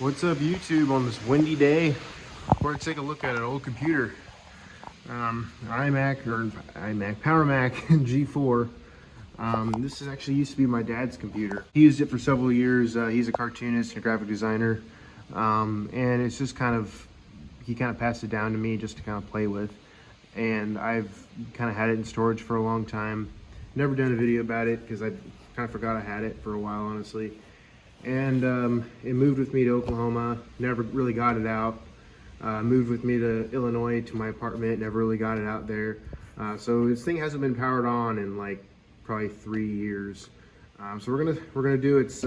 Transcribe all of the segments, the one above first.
What's up, YouTube? On this windy day, we're gonna take a look at an old computer, PowerMac G4. This is actually used to be my dad's computer. He used it for several years. He's a cartoonist and a graphic designer, and it's just he kind of passed it down to me just to kind of play with. And I've kind of had it in storage for a long time. Never done a video about it because I kind of forgot I had it for a while, honestly. And it moved with me to Oklahoma, never really got it out. Moved with me to Illinois to my apartment, never really got it out there. So this thing hasn't been powered on in like probably 3 years. So we're gonna do its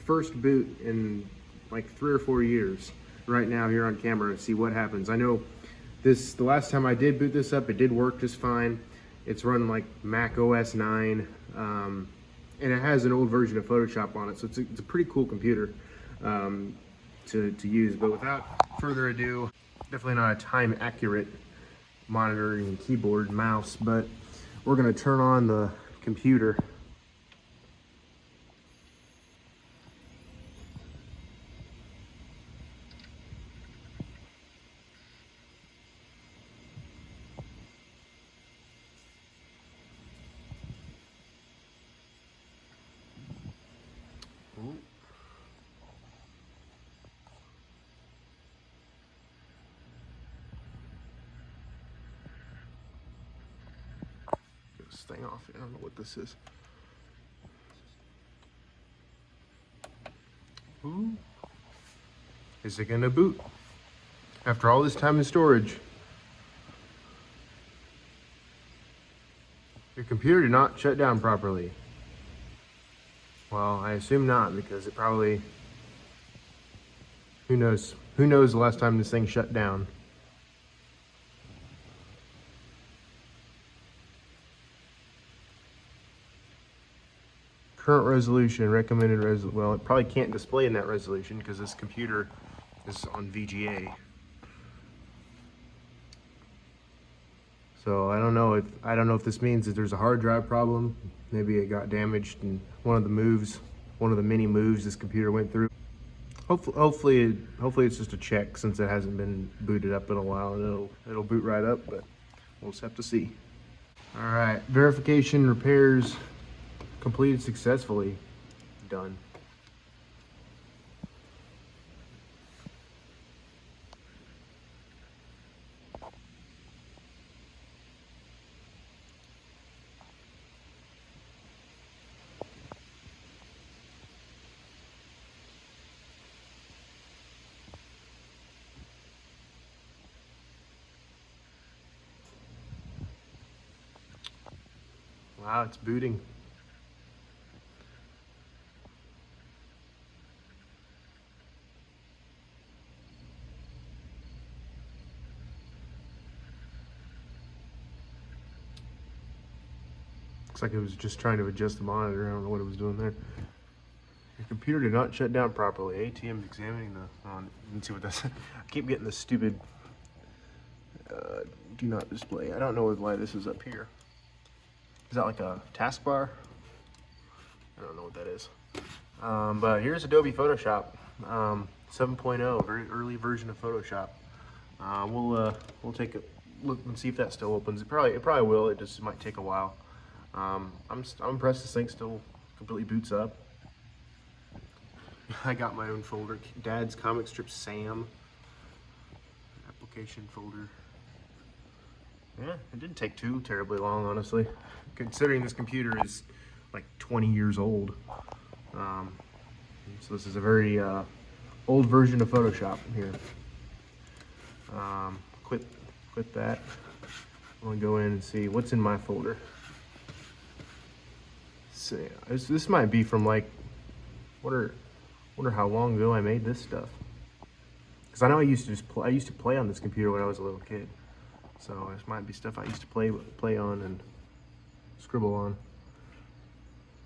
first boot in like 3 or 4 years right now here on camera and see what happens. I know the last time I did boot this up, it did work just fine. It's run like Mac OS 9. And it has an old version of Photoshop on it, so it's a pretty cool computer to use. But without further ado, definitely not a time accurate monitor and keyboard and mouse, but we're gonna turn on the computer. Ooh. Get this thing off. I don't know what this is. Ooh. Is it gonna boot? After all this time in storage. Your computer did not shut down properly. Well, I assume not, because it probably, who knows the last time this thing shut down. Current resolution, recommended resolution. Well, it probably can't display in that resolution because this computer is on VGA. So I don't know if this means that there's a hard drive problem. Maybe it got damaged in one of the many moves this computer went through. Hopefully it's just a check, since it hasn't been booted up in a while, and it'll boot right up, but we'll just have to see. All right, verification repairs completed successfully. Done. Wow, it's booting. Looks like it was just trying to adjust the monitor. I don't know what it was doing there. Your computer did not shut down properly. ATM examining the... let's see what that's... I keep getting this stupid do not display. I don't know why this is up here. Is that like a taskbar? I don't know what that is. But here's Adobe Photoshop 7.0, very early version of Photoshop. We'll take a look and see if that still opens. It probably will. It just might take a while. I'm impressed this thing still completely boots up. I got my own folder. Dad's comic strip Sam. Application folder. Yeah, it didn't take too terribly long, honestly, considering this computer is like 20 years old. So this is a very old version of Photoshop here. Quit that. I'm gonna go in and see what's in my folder. So yeah, this might be from like, wonder how long ago I made this stuff. Because I know I used to play on this computer when I was a little kid. So this might be stuff I used to play on and scribble on.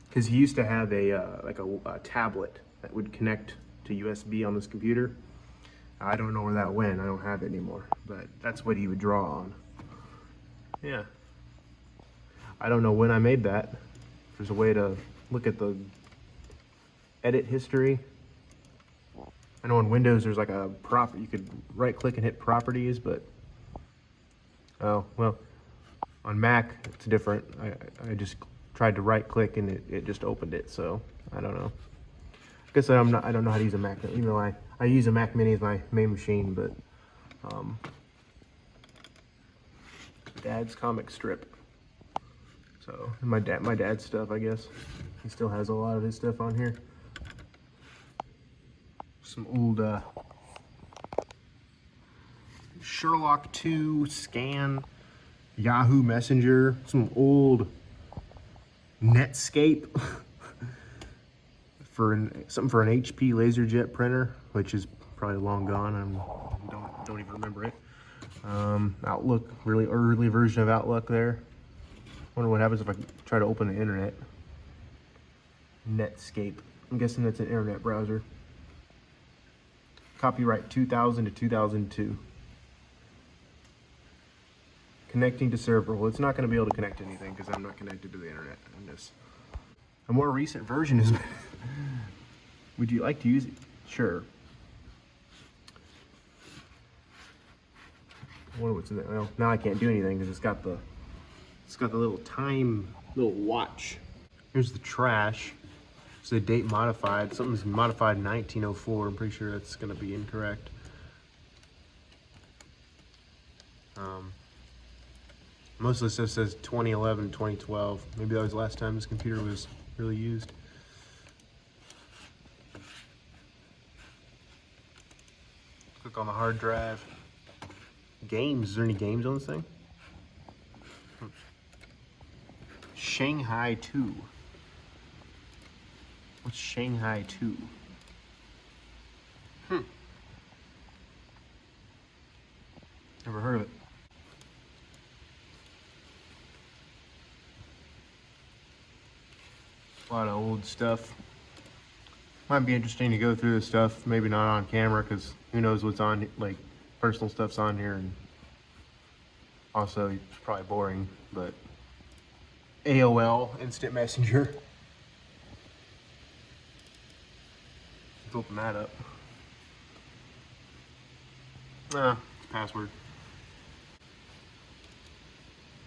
Because he used to have a tablet that would connect to USB on this computer. I don't know where that went. I don't have it anymore. But that's what he would draw on. Yeah. I don't know when I made that. If there's a way to look at the edit history. I know on Windows there's like a you could right click and hit properties, but oh well, on Mac it's different. I just tried to right click and it just opened it, so I don't know. I guess I don't know how to use a Mac, even though I use a Mac Mini as my main machine, but Dad's comic strip. So my dad's stuff, I guess. He still has a lot of his stuff on here. Some old Sherlock 2 scan, Yahoo Messenger, some old Netscape something for an HP LaserJet printer, which is probably long gone. I don't even remember it. Outlook, really early version of Outlook there. Wonder what happens if I try to open the internet. Netscape. I'm guessing that's an internet browser. Copyright 2000 to 2002. Connecting to server. Well, it's not going to be able to connect to anything because I'm not connected to the internet. A more recent version is. Would you like to use it? Sure. I wonder what's in there. Well, now I can't do anything because it's got the little watch. Here's the trash. It's the date modified. Something's modified in 1904. I'm pretty sure that's going to be incorrect. Most of the stuff says 2011, 2012. Maybe that was the last time this computer was really used. Click on the hard drive. Games. Is there any games on this thing? Shanghai 2. What's Shanghai 2? Never heard of it. A lot of old stuff. Might be interesting to go through this stuff. Maybe not on camera because who knows what's on, like personal stuff's on here, and also it's probably boring, but AOL Instant Messenger. Let's open that up. Password.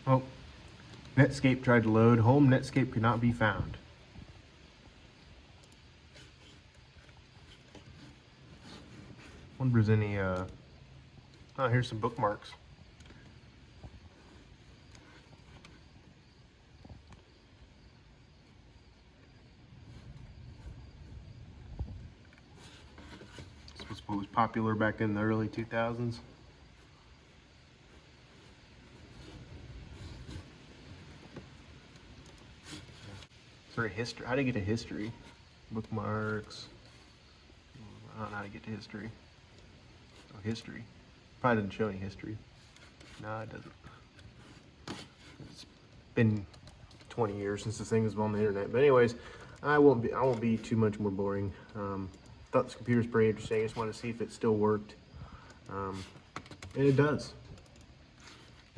Oh, Netscape tried to load. Home Netscape could not be found. Wonder if there's any, oh, here's some bookmarks. This was what was popular back in the early 2000s. Sort of history. How to get to history? Bookmarks. I don't know how to get to history. Oh, history. Probably doesn't show any history. No, it doesn't. It's been 20 years since this thing was on the internet. But anyways, I won't be too much more boring. Thought this computer's pretty interesting. I just wanted to see if it still worked. And it does.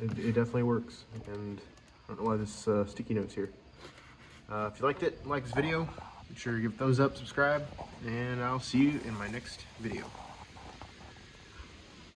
It definitely works. And I don't know why this sticky note's here. If you liked it, like this video, make sure to give a thumbs up, subscribe, and I'll see you in my next video.